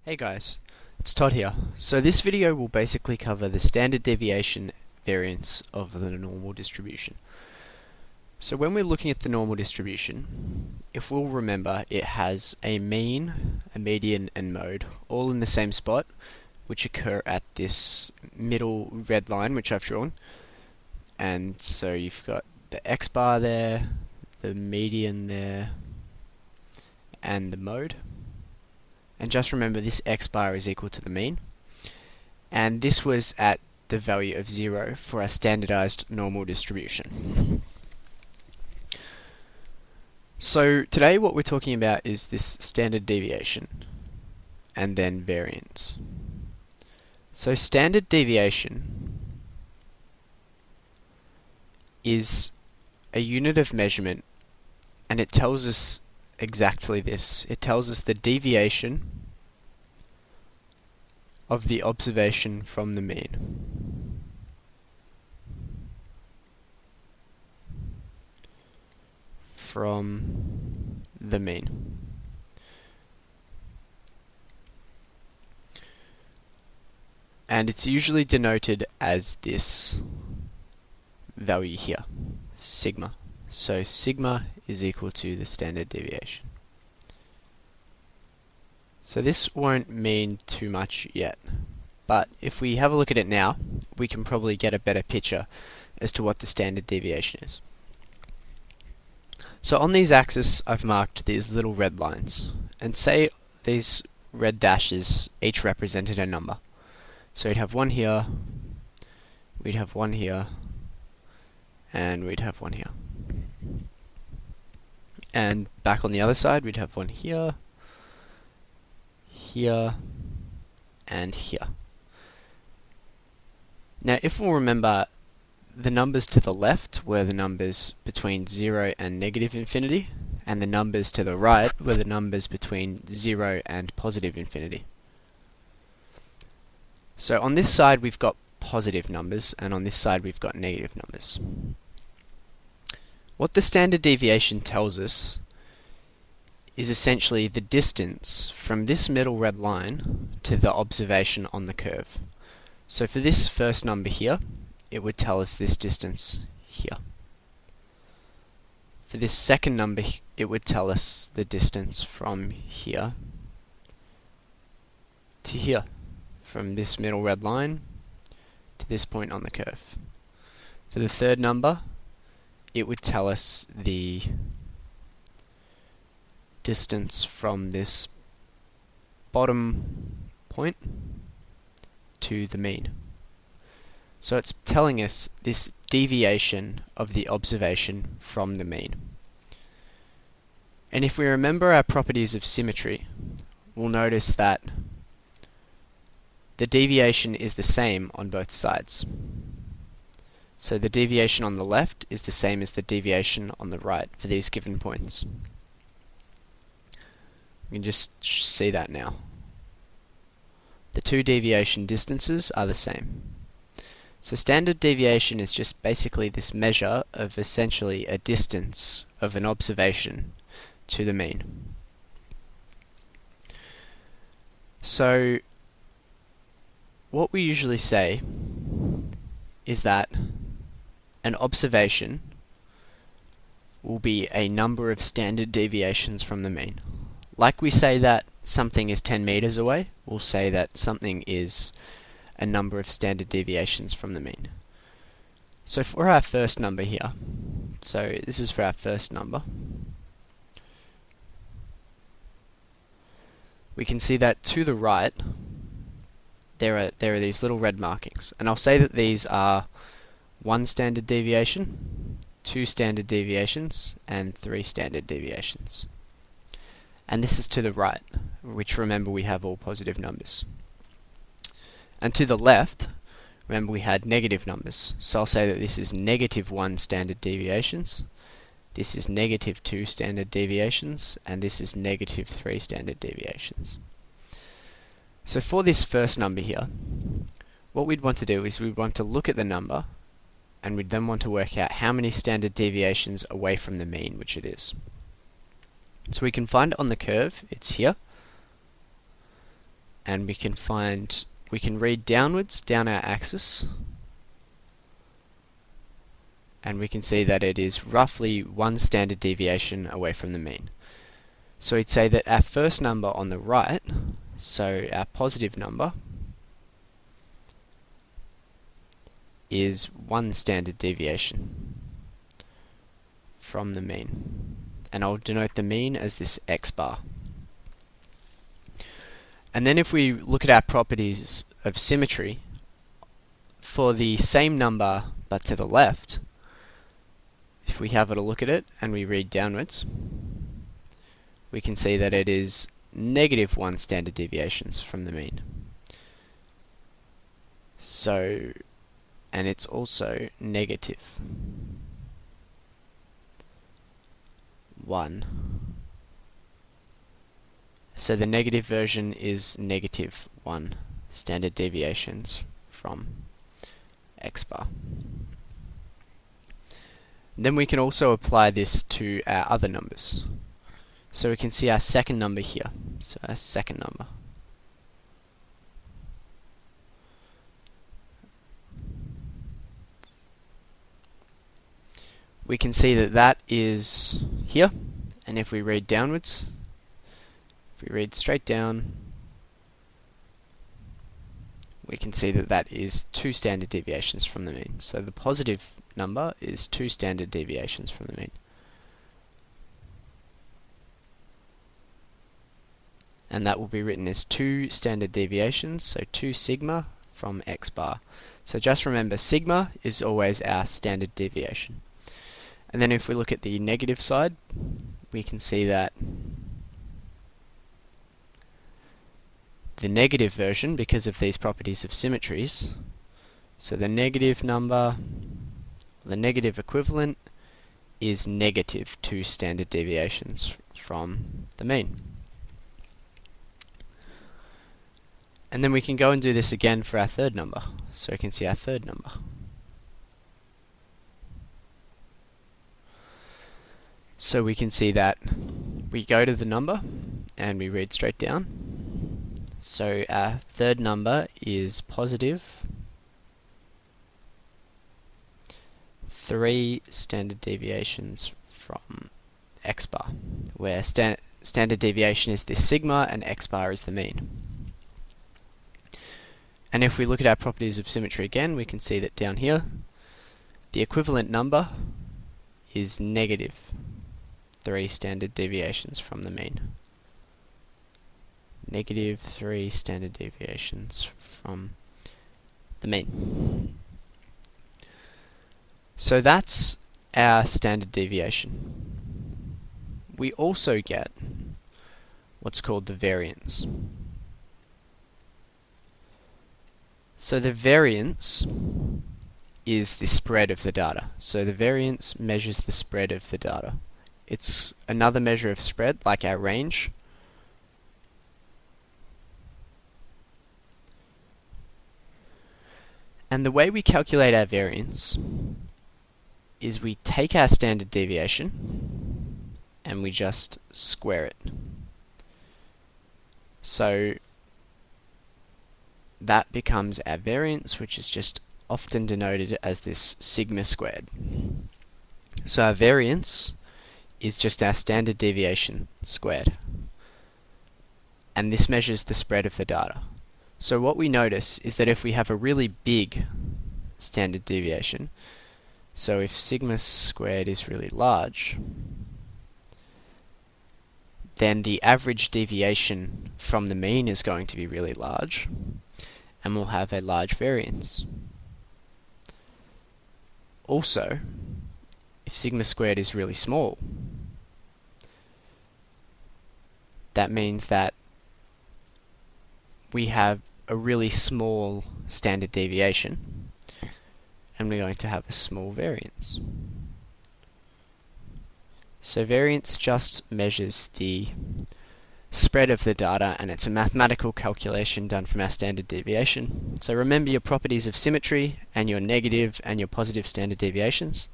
Hey guys, it's Todd here. So this video will basically cover the standard deviation variance of the normal distribution. So when we're looking at the normal distribution, if we'll remember, it has a mean, a median, and mode, all in the same spot, which occur at this middle red line which I've drawn. And so you've got the x bar there, the median there, and the mode. And just remember, this x bar is equal to the mean. And this was at the value of 0 for our standardized normal distribution. So today what we're talking about is this standard deviation and then variance. So standard deviation is a unit of measurement, and it tells us exactly this. It tells us the deviation of the observation from the mean. From the mean. And it's usually denoted as this value here, sigma. So sigma is equal to the standard deviation. So this won't mean too much yet, but if we have a look at it now, we can probably get a better picture as to what the standard deviation is. So on these axes I've marked these little red lines, and say these red dashes each represented a number. So we'd have one here, we'd have one here, and we'd have one here. And back on the other side we'd have one here, here, and here. Now if we'll remember, the numbers to the left were the numbers between 0 and negative infinity, and the numbers to the right were the numbers between 0 and positive infinity. So on this side we've got positive numbers, and on this side we've got negative numbers. What the standard deviation tells us is essentially the distance from this middle red line to the observation on the curve. So for this first number here, it would tell us this distance here. For this second number, it would tell us the distance from here to here, from this middle red line to this point on the curve. For the third number, it would tell us the distance from this bottom point to the mean. So it's telling us this deviation of the observation from the mean. And if we remember our properties of symmetry, we'll notice that the deviation is the same on both sides. So the deviation on the left is the same as the deviation on the right for these given points. We can just see that now. The two deviation distances are the same. So standard deviation is just basically this measure of essentially a distance of an observation to the mean. So what we usually say is that an observation will be a number of standard deviations from the mean. Like we say that something is 10 meters away, we'll say that something is a number of standard deviations from the mean. So for our first number here, so this is for our first number, we can see that to the right there are these little red markings, and I'll say that these are 1 standard deviation, 2 standard deviations, and 3 standard deviations. And this is to the right, which remember we have all positive numbers. And to the left, remember we had negative numbers. So I'll say that this is negative 1 standard deviations, this is negative 2 standard deviations, and this is negative 3 standard deviations. So for this first number here, what we'd want to do is we'd want to look at the number, and we'd then want to work out how many standard deviations away from the mean, which it is. So we can find it on the curve, it's here. and we can read downwards down our axis, and we can see that it is roughly 1 standard deviation away from the mean. So we'd say that our first number on the right, so our positive number, is 1 standard deviation from the mean. And I'll denote the mean as this x bar. And then if we look at our properties of symmetry, for the same number but to the left, if we have a look at it and we read downwards, we can see that it is negative 1 standard deviations from the mean. So, and it's also negative 1. So the negative version is negative 1 standard deviations from x bar. Then we can also apply this to our other numbers. So we can see our second number here. So our second number. We can see that that is here, and if we read downwards, if we read straight down, we can see that that is 2 standard deviations from the mean. So the positive number is 2 standard deviations from the mean. And that will be written as 2 standard deviations, so 2 sigma from x bar. So just remember, sigma is always our standard deviation. And then if we look at the negative side, we can see that the negative version, because of these properties of symmetries, so the negative number, the negative equivalent, is negative 2 standard deviations from the mean. And then we can go and do this again for our third number. So we can see our third number. So we can see that we go to the number and we read straight down. So our third number is positive 3 standard deviations from x bar, where standard deviation is this sigma and x bar is the mean. And if we look at our properties of symmetry again, we can see that down here, the equivalent number is negative 3 standard deviations from the mean. Negative 3 standard deviations from the mean. So that's our standard deviation. We also get what's called the variance. So the variance is the spread of the data. So the variance measures the spread of the data. It's another measure of spread, like our range. And the way we calculate our variance is we take our standard deviation and we just square it. So that becomes our variance, which is just often denoted as this sigma squared. So our variance is just our standard deviation squared. And this measures the spread of the data. So what we notice is that if we have a really big standard deviation, so if sigma squared is really large, then the average deviation from the mean is going to be really large, and we'll have a large variance. Also, if sigma squared is really small, that means that we have a really small standard deviation, and we're going to have a small variance. So variance just measures the spread of the data, and it's a mathematical calculation done from our standard deviation. So remember your properties of symmetry and your negative and your positive standard deviations.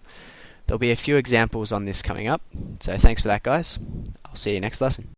There'll be a few examples on this coming up. So thanks for that, guys. I'll see you next lesson.